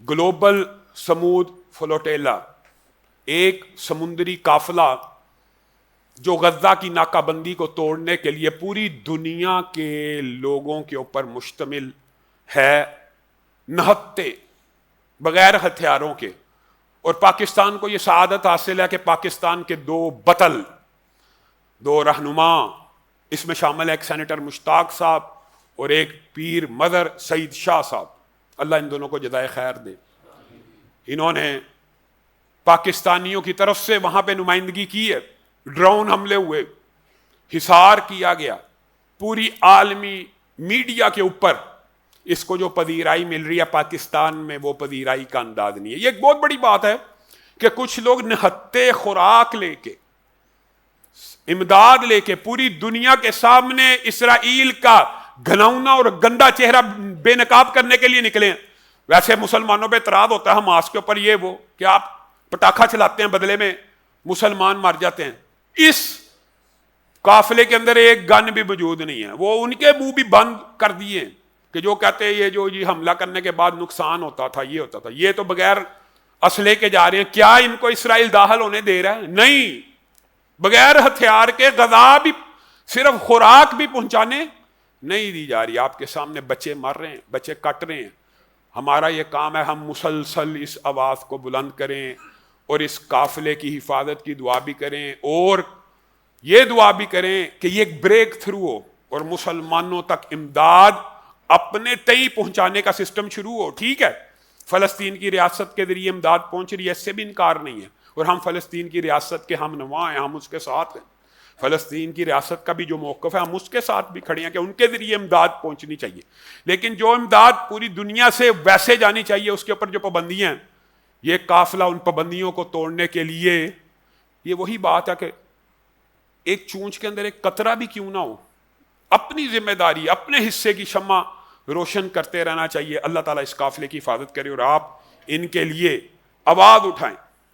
Global سمود flotilla, ایک سمندری قافلہ جو غزہ کی ناکہ بندی کو توڑنے کے لیے پوری دنیا کے لوگوں کے اوپر مشتمل ہے، نہتے بغیر ہتھیاروں کے. اور پاکستان کو یہ سعادت حاصل ہے کہ پاکستان کے دو بطل، دو رہنما، اس میں شامل ہے ایک سینیٹر مشتاق صاحب اور ایک پیر مظہر سعید شاہ صاحب، اللہ ان دونوں کو جزائے خیر دے. انہوں نے پاکستانیوں کی طرف سے وہاں پہ نمائندگی کی ہے، ڈرون حملے ہوئے، حصار کیا گیا، پوری عالمی میڈیا کے اوپر اس کو جو پذیرائی مل رہی ہے پاکستان میں وہ پذیرائی کا انداز نہیں ہے. یہ ایک بہت بڑی بات ہے کہ کچھ لوگ نہتے خوراک لے کے، امداد لے کے پوری دنیا کے سامنے اسرائیل کا گھناؤنا اور گندا چہرہ بے نقاب کرنے کے لیے نکلے ہیں. ویسے مسلمانوں پہ اعتراض ہوتا ہے حماس کے اوپر، یہ وہ کہ آپ پٹاخہ چلاتے ہیں بدلے میں مسلمان مر جاتے ہیں. اس قافلے کے اندر ایک گن بھی موجود نہیں ہے. وہ ان کے منہ بھی بند کر دیے کہ جو کہتے ہیں یہ جو حملہ کرنے کے بعد نقصان ہوتا تھا، یہ ہوتا تھا، یہ تو بغیر اسلحے کے جا رہے ہیں. کیا ان کو اسرائیل داخل ہونے دے رہا ہے؟ نہیں، بغیر ہتھیار کے غذا بھی، صرف خوراک بھی پہنچانے نہیں دی جا رہی. آپ کے سامنے بچے مر رہے ہیں، بچے کٹ رہے ہیں. ہمارا یہ کام ہے ہم مسلسل اس آواز کو بلند کریں اور اس قافلے کی حفاظت کی دعا بھی کریں، اور یہ دعا بھی کریں کہ یہ ایک بریک تھرو ہو اور مسلمانوں تک امداد اپنے تئی پہنچانے کا سسٹم شروع ہو. ٹھیک ہے، فلسطین کی ریاست کے ذریعے امداد پہنچ رہی ہے، اس سے بھی انکار نہیں ہے، اور ہم فلسطین کی ریاست کے ہم نوا ہیں، ہم اس کے ساتھ ہیں. فلسطین کی ریاست کا بھی جو موقف ہے ہم اس کے ساتھ بھی کھڑے ہیں کہ ان کے ذریعے امداد پہنچنی چاہیے. لیکن جو امداد پوری دنیا سے ویسے جانی چاہیے اس کے اوپر جو پابندیاں ہیں، یہ قافلہ ان پابندیوں کو توڑنے کے لیے، یہ وہی بات ہے کہ ایک چونچ کے اندر ایک قطرہ بھی کیوں نہ ہو، اپنی ذمہ داری، اپنے حصے کی شمع روشن کرتے رہنا چاہیے. اللہ تعالیٰ اس قافلے کی حفاظت کرے اور آپ ان کے لیے آواز اٹھائیں.